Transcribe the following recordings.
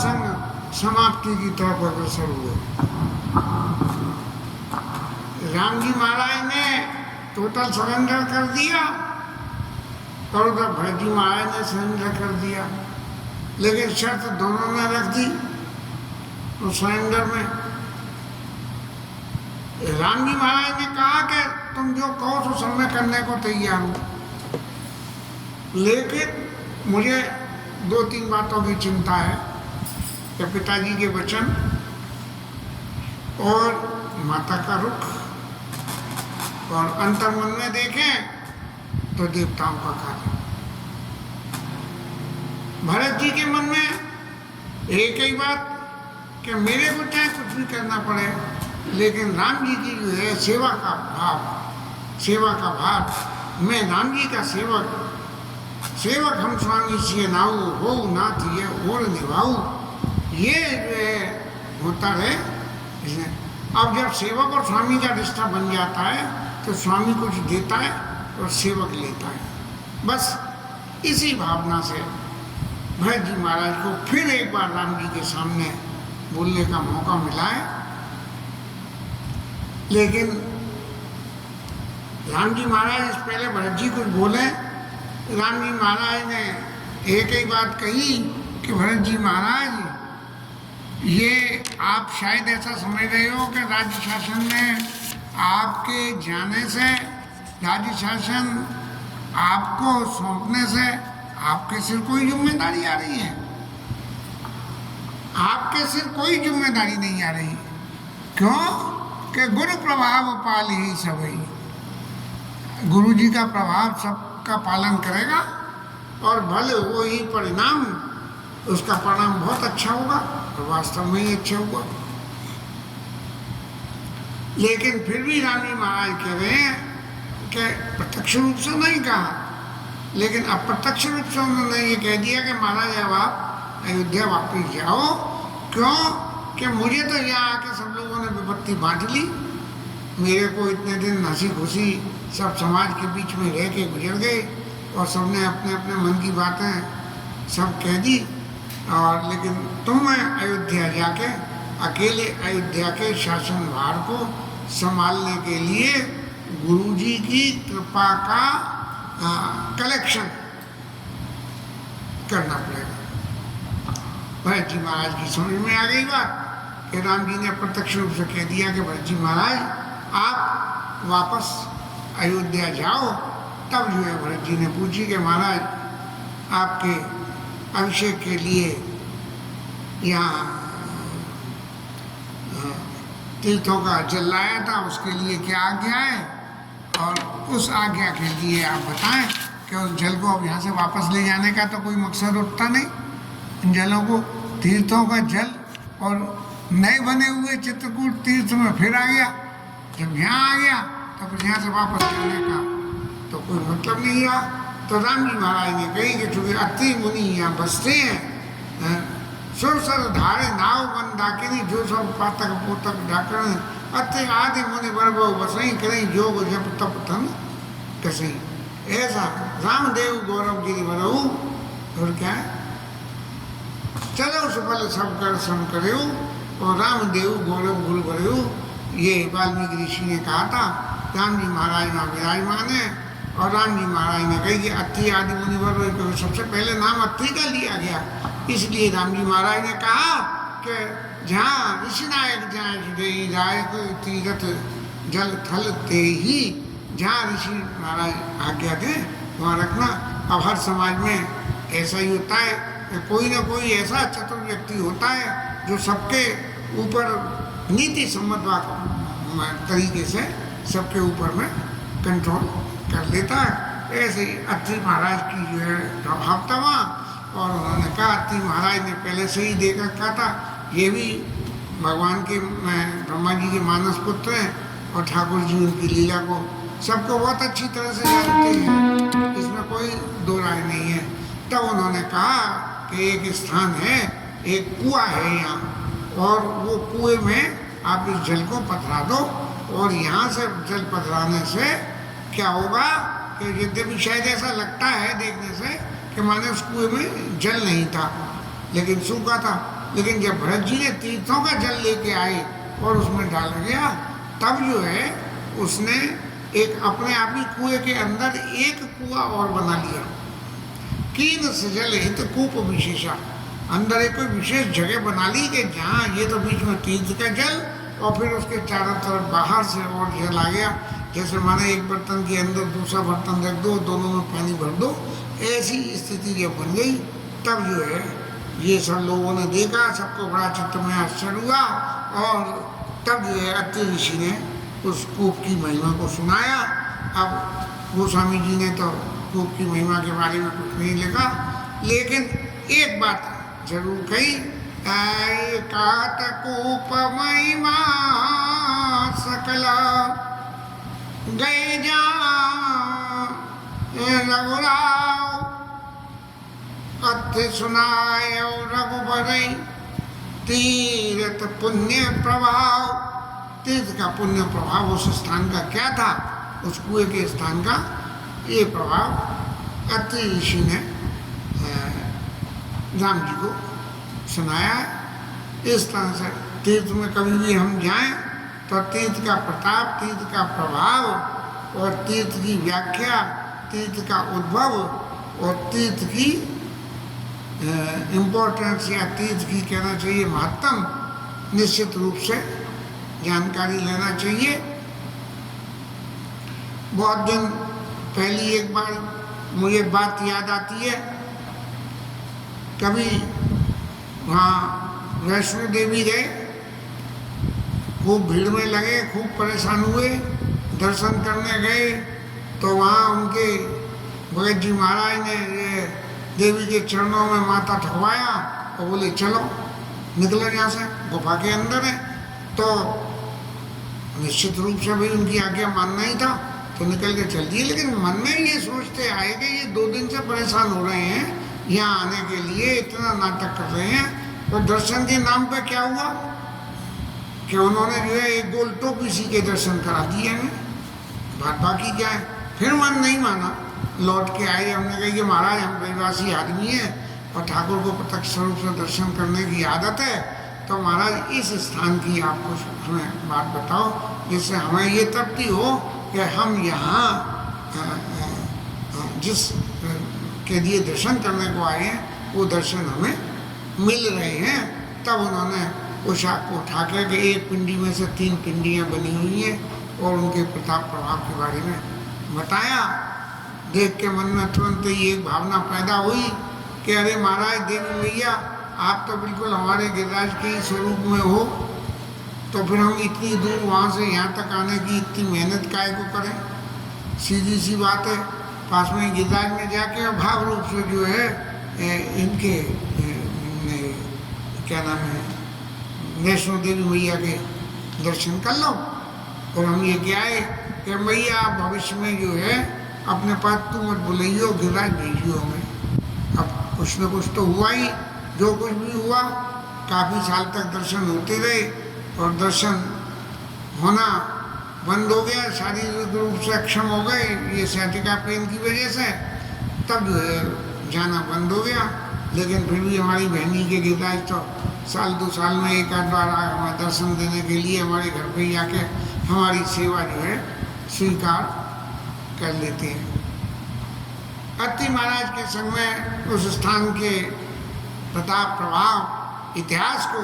प्रसंग समाप्ति की तरफ अग्रसर हुए। राम जी महाराज ने टोटल सरेंडर कर दिया और उधर भरत जी महाराज ने सरेंडर कर दिया, लेकिन शर्त दोनों ने रख दी उस सरेंडर में। राम जी महाराज ने कहा कि तुम जो कहो तो सब मैं करने को तैयार हूं, लेकिन मुझे 2-3 बातों की चिंता है कि पिताजी के वचन और माता का रुख, और अंतर्मन में देखें तो देवताओं का कार्य। भरत जी के मन में एक ही बात कि मेरे को चाहे कुछ भी करना पड़े, लेकिन राम जी की जो है सेवा का भाव, मैं राम जी का सेवक हम स्वामी सिय नाऊ हो नाथ ये और निभाऊ, ये जो है होता है। अब जब सेवक और स्वामी का रिश्ता बन जाता है तो स्वामी कुछ देता है और सेवक लेता है। बस इसी भावना से भरत जी महाराज को फिर एक बार राम जी के सामने बोलने का मौका मिला है। लेकिन राम जी महाराज पहले भरत जी कुछ बोले। राम जी महाराज ने एक ही बात कही कि भरत जी महाराज, ये आप शायद ऐसा समझ रहे हो कि राज्य शासन में आपके जाने से, राज्य शासन आपको सौंपने से आपके सिर कोई जिम्मेदारी आ रही है। आपके सिर कोई जिम्मेदारी नहीं आ रही। क्यों? कि गुरु प्रभाव पाल ही सबई, गुरु जी का प्रभाव सबका पालन करेगा और भले वो ही परिणाम, उसका परिणाम बहुत अच्छा होगा और वास्तव में ही अच्छा हुआ। लेकिन फिर भी राम जी महाराज कह रहे हैं कि प्रत्यक्ष रूप से नहीं कहा, लेकिन अप्रत्यक्ष रूप से उन्होंने ये कह दिया कि महाराज अब आप अयोध्या वापस जाओ। क्यों? कि मुझे तो यहाँ आके सब लोगों ने विपत्ति बांट ली, मेरे को इतने दिन हंसी खुशी सब समाज के बीच में रह के गुजर गए और सबने अपने अपने मन की बातें सब कह दी, और लेकिन तुम्हें अयोध्या जाके अकेले अयोध्या के शासन भार को संभालने के लिए गुरुजी की कृपा का कलेक्शन करना पड़ेगा। भरत जी महाराज की समझ में आ गई बात कि राम जी ने प्रत्यक्ष रूप से कह दिया कि भरत जी महाराज आप वापस अयोध्या जाओ। तब जो है भरत जी ने पूछी कि महाराज आपके अभिषेक के लिए यहाँ तीर्थों का जल लाया था, उसके लिए क्या आज्ञा है, और उस आज्ञा के लिए आप बताएं कि उस जल को अब यहाँ से वापस ले जाने का तो कोई मकसद उठता नहीं। इन जलों को, तीर्थों का जल और नए बने हुए चित्रकूट तीर्थ में फिर आ गया, जब यहाँ आ गया तो फिर यहाँ से वापस जाने का तो कोई मतलब नहीं रहा। तो राम जी महाराज ने कही कि चूंकि अति मुनि यहाँ बसते हैं, सुरसर धारे नाव बन डाकिनी, जो सब पातक पोतक डाकण, अति आदि मुनि वर्भव बसई, करें जोग जप तप तन कसई। ऐसा रामदेव गौरव गिरी बरऊ, और क्या है, चलो सुफल सब कर सम करे, और रामदेव गौरव गुरु बरऊ। ये वाल्मीकि ऋषि ने कहा था। राम जी महाराज वहाँ विराजमान है और राम जी महाराज ने कही कि अत्रि आदि मुनिवर, क्योंकि सबसे पहले नाम अत्रि का लिया गया, इसलिए राम जी महाराज ने कहा कि जहाँ ऋषि नायक जहाँ राय तीरथ जल थल ते ही, जहाँ ऋषि महाराज आज्ञा दें वहाँ रखना। अब हर समाज में ऐसा ही होता है कि कोई ना कोई ऐसा चतुर व्यक्ति होता है जो सबके ऊपर नीति सम्मत तरीके से सबके ऊपर में कंट्रोल कर लेता है। ऐसे ही अत्रि महाराज की जो है प्रभाव था वहाँ, और उन्होंने कहा, अत्रि महाराज ने पहले से ही देख रखा था, ये भी भगवान के ब्रह्मा जी के मानस पुत्र हैं और ठाकुर जी उनकी लीला को सबको बहुत अच्छी तरह से जानते हैं, इसमें कोई दो राय नहीं है। तब उन्होंने कहा कि एक स्थान है, एक कुआं है यहाँ, और वो कुएं में आप इस जल को पधरा दो, और यहाँ से जल पधराने से क्या होगा कि यद्यपि शायद ऐसा लगता है देखने से कि माने उस कुएं में जल नहीं था लेकिन सूखा था, लेकिन जब भरत जी ने तीर्थों का जल लेके आए और उसमें डाल गया, तब जो है उसने एक अपने आप ही कुएं के अंदर एक कुआं और बना लिया। कीन सजल हित कूप विशेषा, अंदर एक कोई विशेष जगह बना ली कि जहाँ ये तो बीच में तीर्थ का जल और फिर उसके चारों तरफ बाहर से और जल आ गया। जैसे माने एक बर्तन के अंदर दूसरा बर्तन रख दो, दोनों में पानी भर दो, ऐसी स्थिति जब बन गई तब जो है ये सब लोगों ने देखा, सबको बड़ा चित्त में आश्चर्य हुआ और तब जो है अत्रि ऋषि ने उस कूप की महिमा को सुनाया। अब गोस्वामी जी ने तो कूप की महिमा के बारे में कुछ नहीं लिखा, लेकिन एक बात जरूर कही, कात कूप महिमा सकला गए जा रघुराव, अथ सुनाय रघुबरई तीर्थ पुण्य प्रभाव। तीर्थ का पुण्य प्रभाव उस स्थान का क्या था, उस कुएं के स्थान का ये प्रभाव अत्रि ऋषि ने राम जी को सुनाया। इस तरह से तीर्थ में कभी भी हम जाएं तो तीर्थ का प्रताप, तीर्थ का प्रभाव और तीर्थ की व्याख्या, तीर्थ का उद्भव और तीर्थ की इम्पोर्टेंस या तीर्थ की कहना चाहिए महत्तम निश्चित रूप से जानकारी लेना चाहिए। बहुत दिन पहली एक बार मुझे बात याद आती है, कभी वहाँ वैष्णो देवी गए, खूब भीड़ में लगे, खूब परेशान हुए, दर्शन करने गए तो वहाँ उनके भगत जी महाराज ने ये देवी के चरणों में माथा ठुकवाया और बोले चलो निकलो यहाँ से, गुफा के अंदर है। तो निश्चित रूप से भाई उनकी आज्ञा मानना ही था तो निकल के चल दिए, लेकिन मन में ये सोचते आए कि ये 2 दिन से परेशान हो रहे हैं यहाँ आने के लिए, इतना नाटक कर रहे हैं, और दर्शन के नाम पे क्या हुआ कि उन्होंने जो है एक गोल टोपी सी के दर्शन करा दिए हमें, बाकी क्या है। फिर मन नहीं माना, लौट के आए, हमने कहा कि महाराज हम रविवासी आदमी हैं और ठाकुर को प्रत्यक्ष स्वरूप से दर्शन करने की आदत है, तो महाराज इस स्थान की आपको हमें बात बताओ जिससे हमें ये तृप्ति हो कि हम यहाँ जिस के लिए दर्शन करने को आए हैं वो दर्शन हमें मिल रहे हैं। तब उन्होंने उषा को उठा के एक पिंडी में से 3 पिंडियाँ बनी हुई हैं और उनके प्रताप प्रभाव के बारे में बताया। देख के मन में तुरंत ही एक भावना पैदा हुई कि अरे महाराज देवी मैया आप तो बिल्कुल हमारे गिरिराज के ही स्वरूप में हो, तो फिर हम इतनी दूर वहाँ से यहाँ तक आने की इतनी मेहनत काहे को करें। सीधी सी बात है, पास में गिरिराज में जाके भाव रूप से जो है इनके क्या नाम है वैष्णो देवी मैया के दर्शन कर लो। और हम ये क्या है कि मैया भविष्य में जो है अपने पास तुम मत बुलाइयो, गिरिराज भेजियो हमें। अब कुछ न कुछ तो हुआ ही, जो कुछ भी हुआ काफ़ी साल तक दर्शन होते रहे और दर्शन होना बंद हो गया, शारीरिक रूप से अक्षम हो गए ये सैटिका पेन की वजह से, तब जाना बंद हो गया। लेकिन फिर भी हमारी बहनी के गिरिराज तो साल 2 साल में एक आध बार हमें दर्शन देने के लिए हमारे घर पे ही आके हमारी सेवा जो है स्वीकार कर लेते हैं। अत्रि महाराज के संग में उस स्थान के प्रताप प्रभाव इतिहास को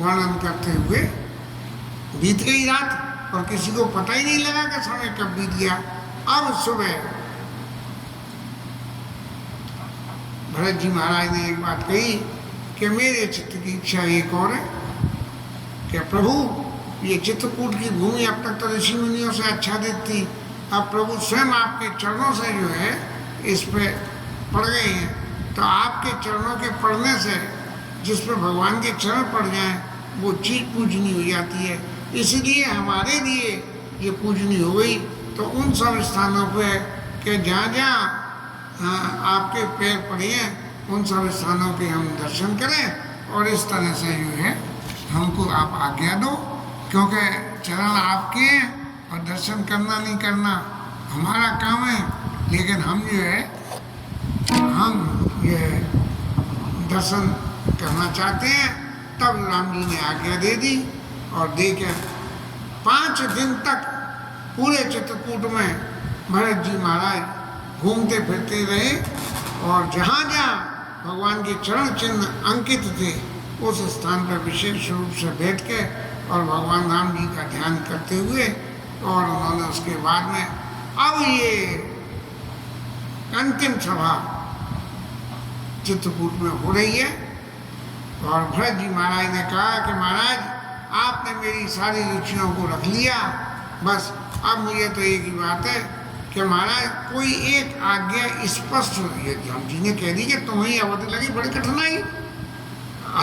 वर्णन करते हुए बीत गई रात और किसी को पता ही नहीं लगा कि समय कब बीत गया। अब सुबह भरत जी महाराज ने एक बात कही कि मेरे चित्त की इच्छा एक और है कि प्रभु ये चित्रकूट की भूमि अब तक तो ऋषि मुनियों से आच्छादित थी, अब प्रभु स्वयं आपके चरणों से जो है इस पे पड़ गए हैं, तो आपके चरणों के पड़ने से जिस पर भगवान के चरण पड़ जाएं वो चीज पूजनी हो जाती है, इसलिए हमारे लिए ये पूजनी हो गई। तो उन सब स्थानों पे कि जहाँ जहाँ आपके पैर पड़े हैं उन सब स्थानों के हम दर्शन करें और इस तरह से जो है हमको आप आज्ञा दो, क्योंकि चरण आपके हैं और दर्शन करना नहीं करना हमारा काम है, लेकिन हम जो है हम ये दर्शन करना चाहते हैं तब राम जी ने आज्ञा दे दी और देकर 5 दिन तक पूरे चित्रकूट में भरत जी महाराज घूमते फिरते रहे और जहाँ जहाँ भगवान के चरण चिन्ह अंकित थे उस स्थान पर विशेष रूप से बैठ के और भगवान राम जी का ध्यान करते हुए और उन्होंने उसके बाद में अब ये अंतिम सभा चित्रकूट में हो रही है और भरत जी महाराज ने कहा कि महाराज आपने मेरी सारी रुचियों को रख लिया, बस अब मुझे तो एक ही बात है कि महाराज कोई एक आज्ञा स्पष्ट हुई है। राम जी ने कह दी कि तुम्हें ही अवधि लगी बड़ी कठिनाई,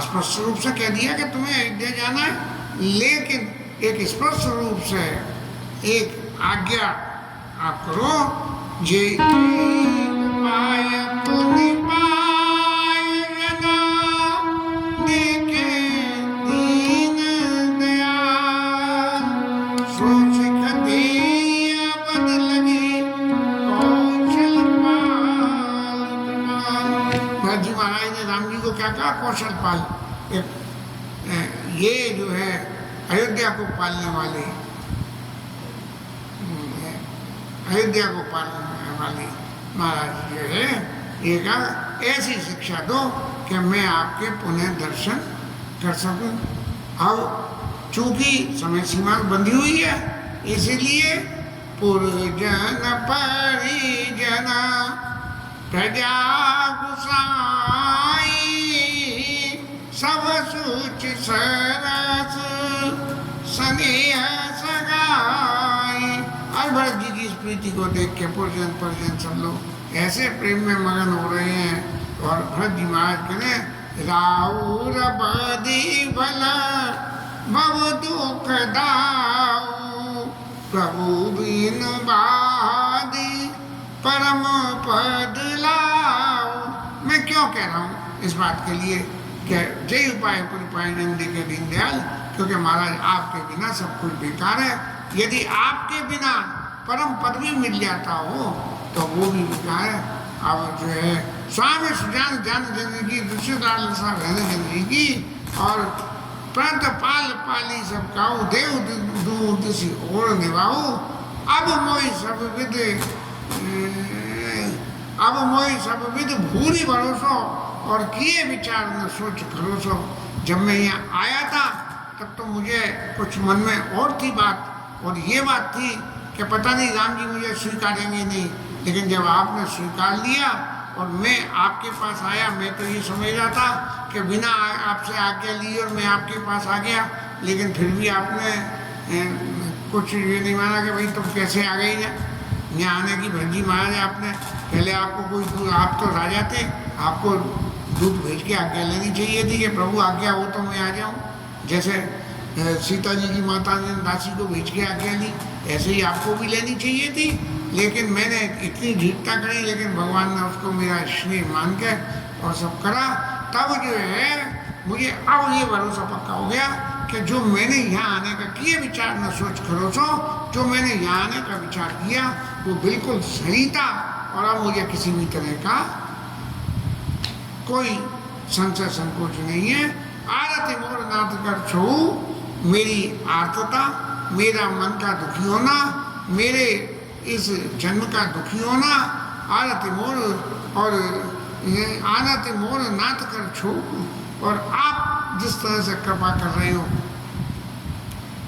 स्पष्ट रूप से कह दिया कि तुम्हें अयोध्या जाना है, लेकिन एक स्पष्ट रूप से एक आज्ञा आप करो। जे क्या कहा? कौशल पाल, ये जो है अयोध्या को पालने वाले, अयोध्या को पालने वाले महाराज जो है ये कहा ऐसी शिक्षा दो कि मैं आपके पुनः दर्शन कर सकूं। अब चूंकि समय सीमा बंधी हुई है इसीलिए पुरजन परिजन प्रजा गुसाई सब सूच सरस स्नेह सगाई। और भरत जी की इस प्रीति को देख के पुरजन परिजन सब लोग ऐसे प्रेम में मगन हो रहे हैं और भरत जी महाराज कहने राउर बदी भला भव दुख दाऊ प्रभु बिन बादी परम पद लाओ। मैं क्यों कह रहा हूँ इस बात के लिए कि जय उपाय परिपायनंदी के दीनदयाल, क्योंकि महाराज आपके बिना सब कुछ बेकार है। यदि आपके बिना परम पद भी मिल जाता हो तो वो भी बेकार है। अब जो है स्वामी सुजान जान जिंदगी दुष्यदार रहने जिंदगी और प्रांत पाल पाली सब काऊ देव दूसी और निभाऊ। अब मोई सब विद भूरी भरोसो और किए विचार न सोच भरोसो। जब मैं यहाँ आया था तब तो मुझे कुछ मन में और थी बात, और ये बात थी कि पता नहीं राम जी मुझे स्वीकारेंगे नहीं, लेकिन जब आपने स्वीकार लिया और मैं आपके पास आया, मैं तो ये समझ रहा था कि बिना आपसे आज्ञा ली और मैं आपके पास आ गया, लेकिन फिर भी आपने कुछ ये नहीं माना कि भाई तुम कैसे आ गई यहाँ आने की भंजी महाराज। आपने पहले आपको कोई, आप तो राजा थे, आपको दूध भेज के आज्ञा लेनी चाहिए थी कि प्रभु आज्ञा हो तो मैं आ जाऊँ। जैसे सीता जी की माता ने दासी को भेज के आज्ञा ली, ऐसे ही आपको भी लेनी चाहिए थी। लेकिन मैंने इतनी ढीठता करी, लेकिन भगवान ने उसको मेरा स्नेह मान के और सब करा। तब जो है मुझे अब ये भरोसा पक्का हो गया कि जो मैंने यहाँ आने का किए विचार न सोच खरोचो, जो मैंने यहाँ आने का विचार किया वो बिल्कुल सही था। और अब मुझे किसी भी तरह का कोई संशय संकोच नहीं है। आरती मोर नाथ कर छो, मेरी आर्तता, मेरा मन का दुखी होना, मेरे इस जन्म का दुखी होना, आरती मोर और आरती मोर नाथ कर छो। और आप जिस तरह से कृपा कर रहे हो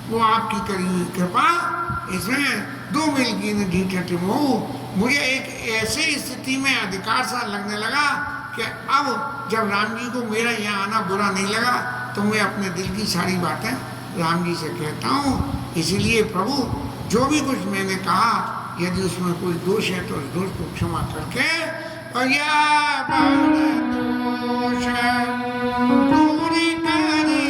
वो आपकी करी हुई कृपा, इसमें 2 मील की नदी टटी हो। मुझे एक ऐसे स्थिति में अधिकार सा लगने लगा कि अब जब राम जी को मेरा यहाँ आना बुरा नहीं लगा तो मैं अपने दिल की सारी बातें राम जी से कहता हूँ। इसीलिए प्रभु जो भी कुछ मैंने कहा, यदि उसमें कोई दोष है तो उस दोष को क्षमा करके और या दोष पूरी करी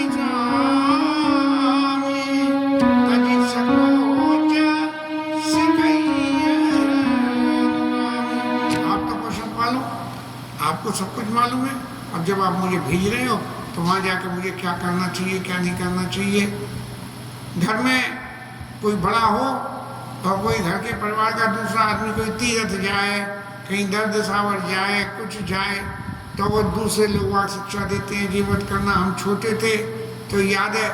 आपको सब कुछ मालूम है। अब जब आप मुझे भेज रहे हो तो वहाँ जाकर मुझे क्या करना चाहिए क्या नहीं करना चाहिए। घर में कोई बड़ा हो और कोई घर के परिवार का दूसरा आदमी कोई तीर्थ जाए, कहीं दर्द सावर जाए, कुछ जाए, तो वो दूसरे लोग आ शिक्षा देते हैं कि मत करना। हम छोटे थे तो याद है,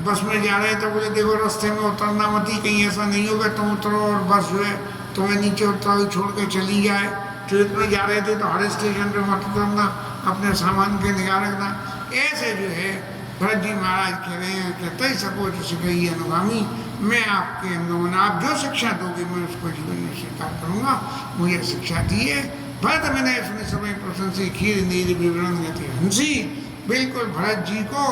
बस में जा रहे थे, बोले देखो रास्ते में उतरना मत ही, कहीं ऐसा नहीं होगा तुम उतरो और बस जो है तुम्हें नीचे उतरा छोड़ के चली जाए। ट्रेन में जा रहे थे तो हर स्टेशन पे मत उतरना, अपने सामान के निगाह रखना। ऐसे जो है भरत जी महाराज कह रहे हैं कि तय सको जो सिखाई अनुगामी, मैं आपके अनुगमन, आप जो शिक्षा दोगे मैं उसको जीवन में स्वीकार करूँगा। मुझे शिक्षा दी है। भरत मैंने अपने समय प्रशंसी खीर नीर विवरण गति हंसी, बिल्कुल भरत जी को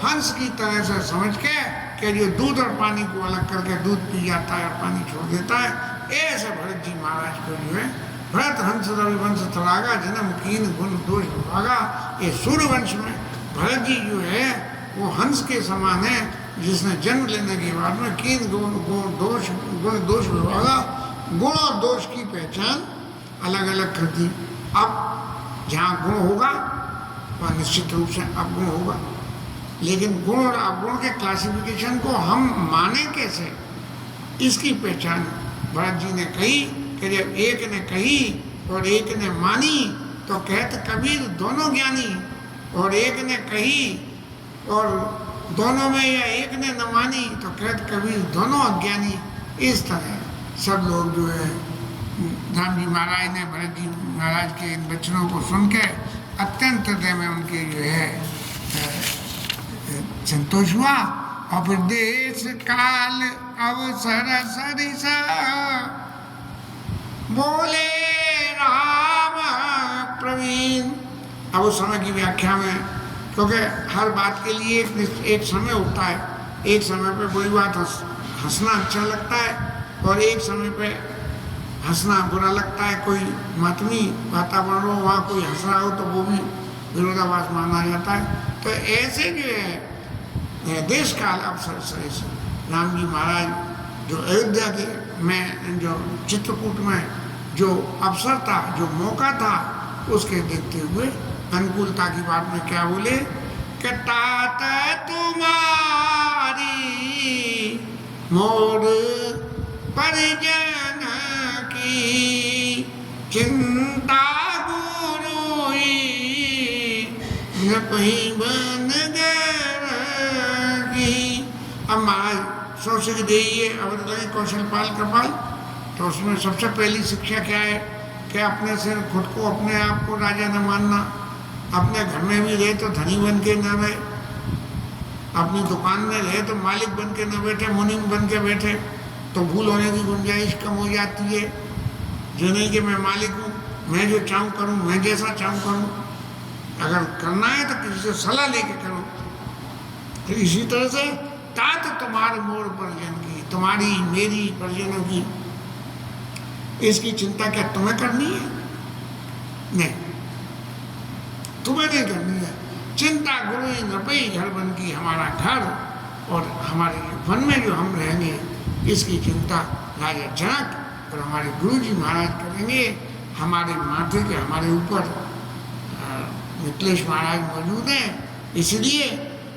हंस की तरह से समझ के कि जो दूध और पानी को अलग करके दूध पी जाता है और पानी छोड़ देता है, ऐसे भरत जी महाराज को जो है भरत हंस रविवंश तड़ागा जन्म कीन गुण दोष विभागा। ये सूर्यवंश में भरत जी जो है वो हंस के समान है, जिसने जन्म लेने के बाद में कीन गुण दोष विभागा, गुण और दोष की पहचान अलग अलग कर दी। अब जहाँ गुण होगा वहाँ निश्चित रूप से अवगुण होगा, लेकिन गुण और अवगुण के क्लासिफिकेशन को हम माने कैसे, इसकी पहचान भरत जी ने कही कि जब एक ने कही और एक ने मानी तो कहत कबीर दोनों ज्ञानी, और एक ने कही और दोनों में या एक ने न मानी तो कहत कबीर दोनों अज्ञानी। इस तरह सब लोग जो है राम जी महाराज ने भरत जी महाराज के इन वचनों को सुन के अत्यंत हृदय में उनके जो है संतोष हुआ। और फिर देश काल अवसर सरिसा बोले राम प्रवीण। अब उस समय की व्याख्या में, क्योंकि हर बात के लिए एक समय होता है, एक समय पे कोई बात हंसना अच्छा लगता है और एक समय पे हंसना बुरा लगता है। कोई मातमी वातावरण हो वहाँ कोई हंस रहा हो तो वो भी विरोधाभास माना जाता है। तो ऐसे जो है देश काल अवसर से राम जी महाराज जो अयोध्या के में जो चित्रकूट में जो अवसर था, जो मौका था, उसके देखते हुए अनुकूलता की बात में क्या बोले कि तात तुम्हारी मोर परिजन की चिंता गुरु कहीं बन गई। अब महाराज सोच दे अवध कौशलपाल कृपाल, तो उसमें सबसे पहली शिक्षा क्या है कि अपने से खुद को अपने आप को राजा न मानना। अपने घर में भी रहे तो धनी बन के न रहे, अपनी दुकान में रहे तो मालिक बन के न बैठे, मुनीम बन के बैठे तो भूल होने की गुंजाइश कम हो जाती है। जो नहीं कि मैं मालिक हूँ, मैं जो चाहूँ करूँ, मैं जैसा चाहूँ करूँ। अगर करना है तो किसी से सलाह लेके करो। तो इसी तरह से तात तुम्हारे मोर परिजन की, तुम्हारी मेरी परिजनों की, इसकी चिंता क्या तुम्हें करनी है? नहीं, तुम्हें नहीं करनी है। चिंता गुरु नपई घर बन की, हमारा घर और हमारे वन में जो हम रहेंगे इसकी चिंता राजा जनक और हमारे गुरु जी महाराज करेंगे। हमारे माथे के हमारे ऊपर मिथिलेश महाराज मौजूद हैं, इसलिए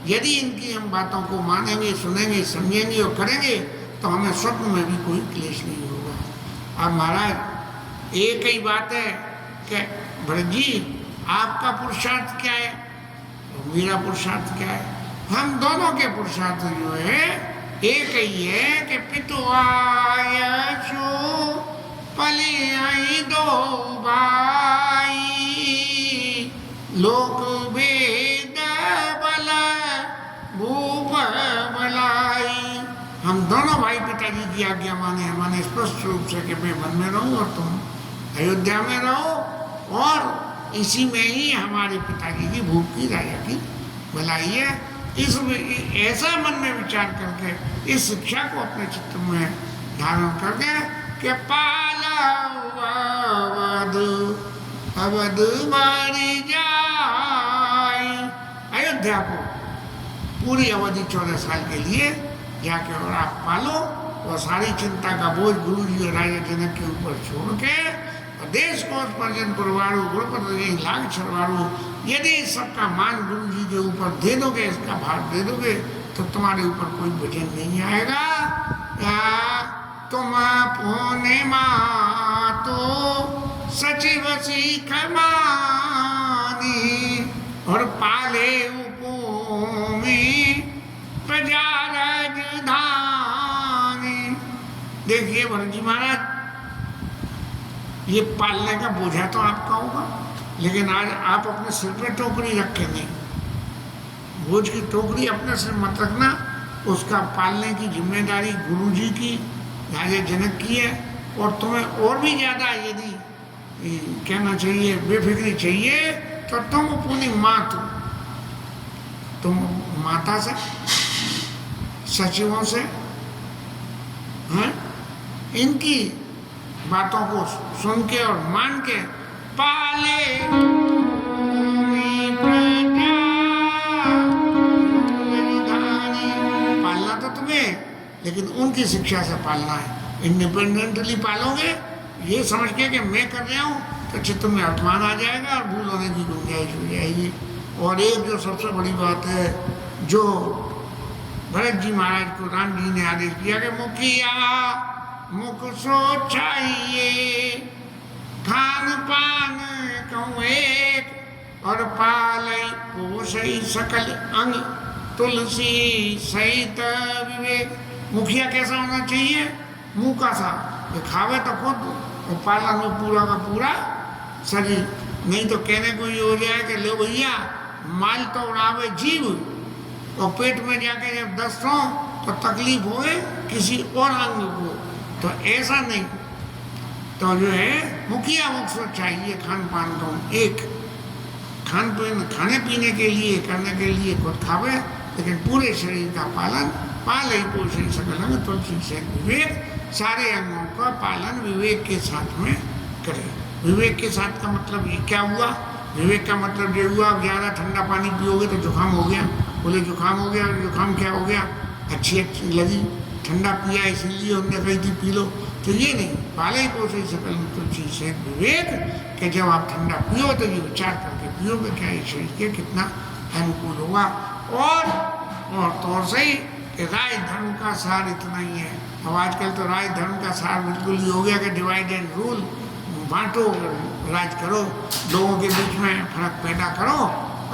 यदि इनकी हम बातों को मानेंगे, सुनेंगे, समझेंगे और करेंगे तो हमें स्वप्न में भी कोई क्लेश नहीं होगा। अब महाराज एक ही बात है कि भरत जी आपका पुरुषार्थ क्या है और मेरा पुरुषार्थ क्या है? हम दोनों के पुरुषार्थ जो है एक ही है कि पितुआयशु पलियाई दो भाई, लोक वेद बल भूप बलाई। हम दोनों भाई पिताजी की आज्ञा माने स्पष्ट रूप से कि मैं वन में रहूं और तुम अयोध्या में रहो, और इसी में ही हमारे पिताजी की भूप की राजा की भलाई है। इसमें ऐसा मन में विचार करके इस शिक्षा को अपने चित्त में धारण करके कि पाला अवध बारी जाए, अयोध्या को पूरी अवधि 14 साल के लिए जाके और आप पालो, और सारी चिंता का बोझ गुरु जी और राजा जनक के ऊपर छोड़ के देश को परिजन पुरवारू गुरुपति लाग छरवारू, यदि सबका मान गुरु जी के ऊपर दे दोगे, इसका भार दे दोगे तो तुम्हारे ऊपर कोई वजन नहीं आएगा। तुम पुण्य तो सचिव सीख मान और पाले उपमी प्रजा राजधानी। देखिए भरत जी महाराज, ये पालने का बोझा तो आपका होगा, लेकिन आज आप अपने सिर पे टोकरी रखे नहीं। बोझ की टोकरी अपने सिर मत रखना, उसका पालने की जिम्मेदारी गुरुजी की, राजा जनक की है। और तुम्हें और भी ज्यादा यदि कहना चाहिए, बेफिक्री चाहिए, तो तुम अपनी माँ तुम माता से, सचिवों से, हैं, इनकी बातों को सुन के और मान के पाले पालना तो तुम्हें, लेकिन उनकी शिक्षा से पालना है। इंडिपेंडेंटली पालोगे ये समझ के कि मैं कर रहा हूँ, तो चित्त में अभिमान आ जाएगा और भूल होने की गुंजाइश हो जाएगी। और एक जो सबसे बड़ी बात है, जो भरत जी महाराज को राम जी ने आदेश किया कि मुखिया मुख सो चाहिए, खान पान कहूँ एक, और पालई पोषई सकल अंग, तुलसी सहित विवेक। मुखिया कैसा होना चाहिए? मुंह का सा, ये खावे तो खुद, और पालन में पूरा का पूरा शरीर। नहीं तो कहने को ये हो जाए कि लो भैया माल तो उड़ावे जीव, और पेट में जाके जब दस्त हो तो तकलीफ होए किसी और अंग को, तो ऐसा नहीं। तो जो है मुखिया मुख सो चाहिए, खान पान को एक, खाने पीने के लिए करने के लिए खुद खावे, लेकिन पूरे शरीर का पालन पाले पोषण सकल अंग तुलसी से विवेक, सारे अंगों का पालन विवेक के साथ में करे। विवेक के साथ का मतलब ये क्या हुआ? विवेक का मतलब ये हुआ, ज़्यादा ठंडा पानी पियोगे तो जुकाम हो गया, बोले जुकाम हो गया, जुकाम क्या हो गया? अच्छी लगी, ठंडा पिया इसीलिए हमने कही थी पी लो, तो ये नहीं। पाले पोषण सकल अंग तुलसी से विवेक, कि जब आप ठंडा पियो तो ये विचार करके पियो कि क्या ये शरीर के कितना अनुकूल होगा। और तौर से ही कि राय धर्म का सार इतना ही है। अब आजकल तो राय धर्म का सार बिल्कुल ही हो गया कि डिवाइड एंड रूल, बांटो राज करो, लोगों के बीच में फर्क पैदा करो,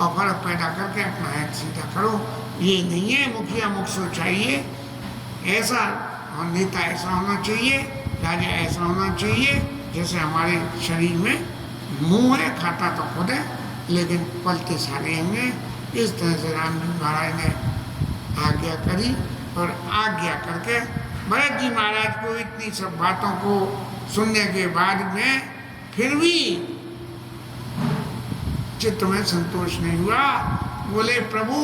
और फर्क पैदा करके अपना हक सीधा करो। ये नहीं है मुखिया मुख सो चाहिए, ऐसा नेता ऐसा होना चाहिए, राजा ऐसा होना चाहिए जैसे हमारे शरीर में मुंह है, खाता तो खुद है लेकिन पलते सारे होंगे। इस तरह से राम जी महाराज ने आज्ञा करी, और आज्ञा करके भरत जी महाराज को इतनी सब बातों को सुनने के बाद में फिर भी चित्त में संतोष नहीं हुआ। बोले प्रभु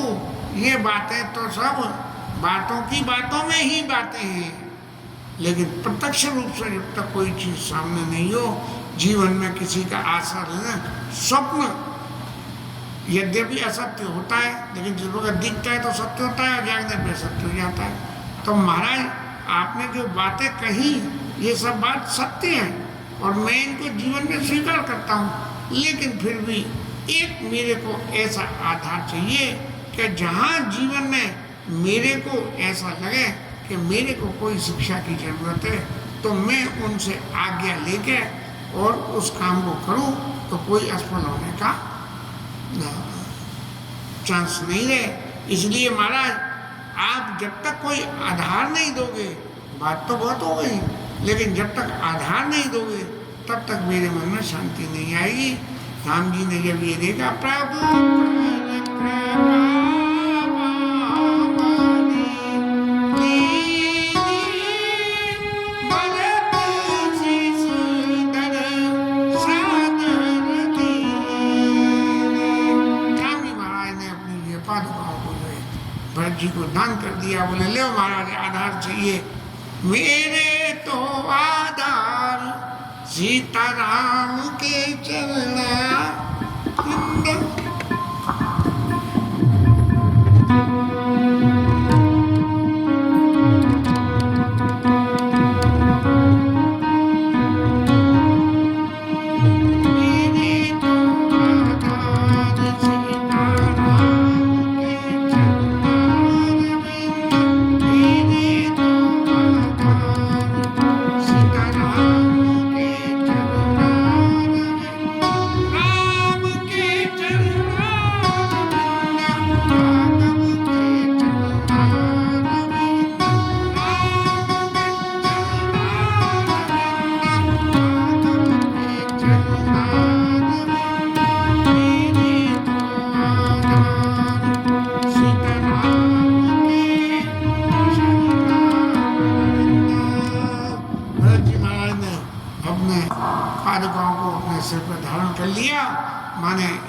ये बातें तो सब बातों की बातों में ही बातें हैं, लेकिन प्रत्यक्ष रूप से जब तक कोई चीज सामने नहीं हो, जीवन में किसी का आशा लेना, स्वप्न यद्यपि असत्य होता है, लेकिन जिस वक्त दिखता है तो सत्य होता है, और जागने पे सत्य हो जाता है। तो महाराज आपने जो बातें कही ये सब बात सत्य है, और मैं इनको जीवन में स्वीकार करता हूँ, लेकिन फिर भी एक मेरे को ऐसा आधार चाहिए कि जहाँ जीवन में मेरे को ऐसा लगे कि मेरे को कोई शिक्षा की जरूरत है, तो मैं उनसे आज्ञा लेके और उस काम को करूं, तो कोई असफल होने का चांस नहीं रहे। इसलिए महाराज आप जब तक कोई आधार नहीं दोगे, बात तो बहुत हो गई, लेकिन जब तक आधार नहीं दोगे तब तक मेरे मन में शांति नहीं आएगी। राम जी ने जब ये देखा, प्रभु भरत जी को दान कर दिया। बोले ले महाराज आधार चाहिए, मेरे तो आधार सीताराम के चरण। राम के चरण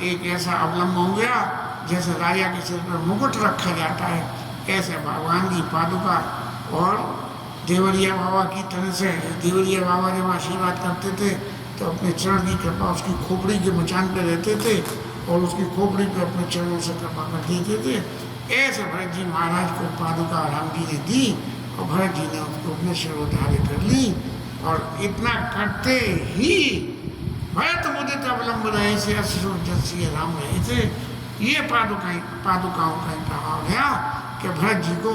एक ऐसा अवलंब हो गया जैसे राजा के सिर पर मुकुट रखा जाता है, ऐसे भगवान की पादुका। और देवरिया बाबा की तरह से देवरिया बाबा जब आशीर्वाद करते थे तो अपने चरण की कृपा उसकी खोपड़ी के मचान पे रहते थे और उसकी खोपड़ी पे अपने चरणों से कृपा कर देते थे। ऐसे भरत जी महाराज को पादुका राम जी ने दी और भरत जी ने उसको अपने शिरोधार्य कर ली। और इतना करते ही भरत मुदित अवलंब रहे से अश्रु जैसे राम रहे थे। ये पादुकाओं का प्रभाव गया कि भरत जी को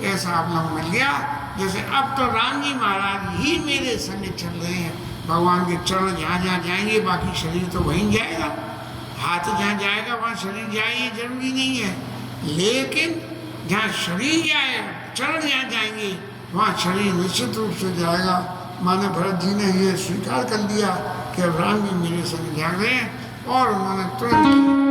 ऐसा अवलंब मिल गया जैसे अब तो राम जी महाराज ही मेरे संग चल रहे हैं। भगवान के चरण जहाँ जहाँ जाएंगे बाकी शरीर तो वहीं जाएगा, हाथ जहाँ जाएगा वहाँ शरीर जाए ये जरूरी नहीं है, लेकिन जहाँ शरीर जाए चरण जहाँ जाएंगे वहाँ शरीर निश्चित रूप से जाएगा। माने भरत जी ने ये स्वीकार कर लिया कि अब राम जी मेरे संग जा रहे हैं और उन्होंने तुरंत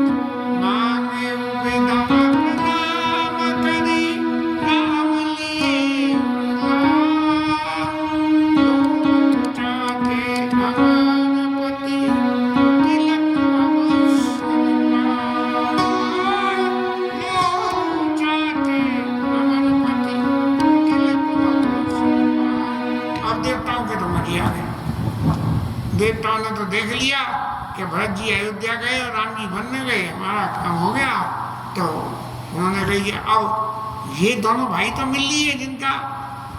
देवताओं ने तो देख लिया कि भरत जी अयोध्या गए और राम जी वन में गए, हमारा काम हो गया। तो उन्होंने कही कि अब ये दोनों भाई तो मिल लिए जिनका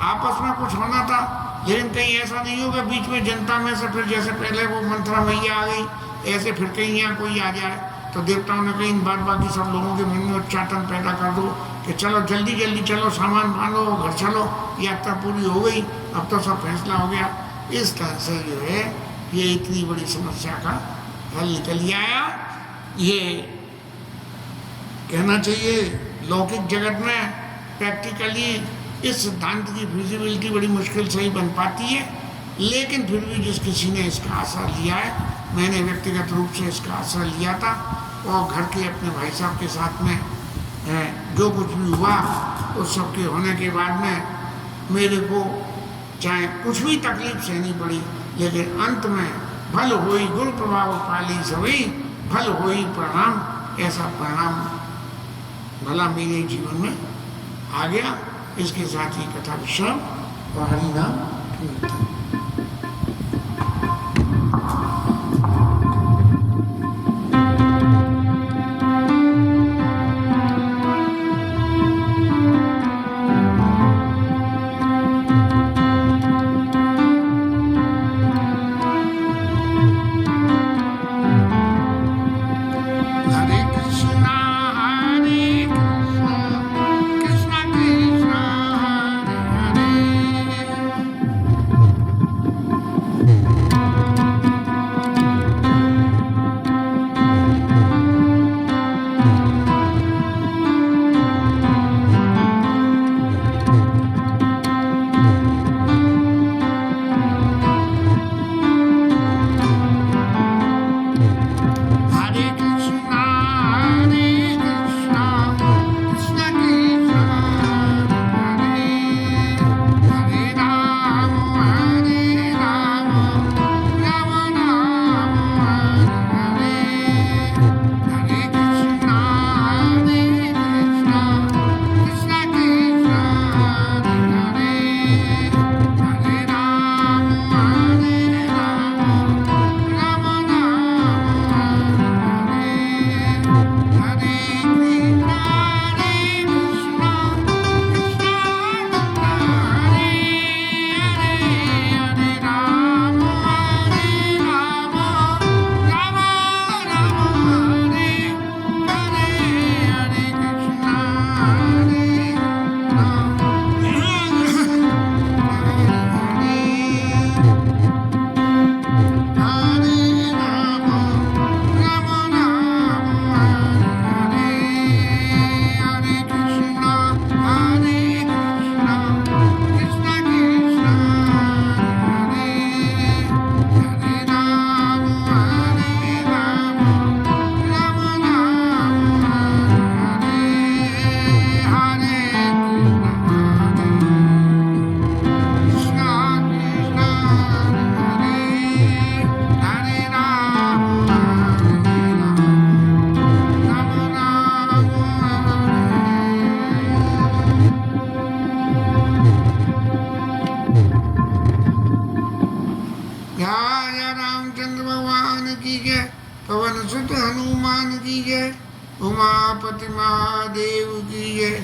आपस में कुछ होना था, लेकिन कहीं ऐसा नहीं होगा बीच में जनता में से फिर जैसे पहले वो मंत्रा मैया आ गई ऐसे फिर कहीं यहाँ कोई आ जाए। तो देवताओं ने कही इन बात बाकी सब लोगों के मन में उच्चाटन पैदा कर दो कि चलो जल्दी जल्दी चलो, सामान बांधो, घर चलो, यात्रा पूरी हो गई, अब तो सब फैसला हो गया। इस तरह से जो है ये इतनी बड़ी समस्या का हल निकल आया। ये कहना चाहिए लौकिक जगत में प्रैक्टिकली इस सिद्धांत की फिजिबिलिटी बड़ी मुश्किल से ही बन पाती है, लेकिन फिर भी जिस किसी ने इसका आसरा लिया है, मैंने व्यक्तिगत रूप से इसका आसरा लिया था और घर के अपने भाई साहब के साथ में जो कुछ भी हुआ उस सब के होने के बाद में मेरे को चाहे कुछ भी तकलीफ सहनी पड़ी, लेकिन अंत में भल होई गुरु प्रभाव पाली सभी भल होई परिणाम, ऐसा परिणाम भला मेरे जीवन में आ गया। इसके साथ ही कथा विश्राम और हरिनाम कीर्तन। जय, उमापति महादेव की जय,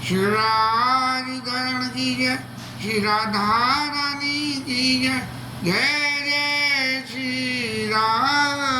श्री राजधरण की जय, श्री राधा रानी की जय, जय जय श्री राम।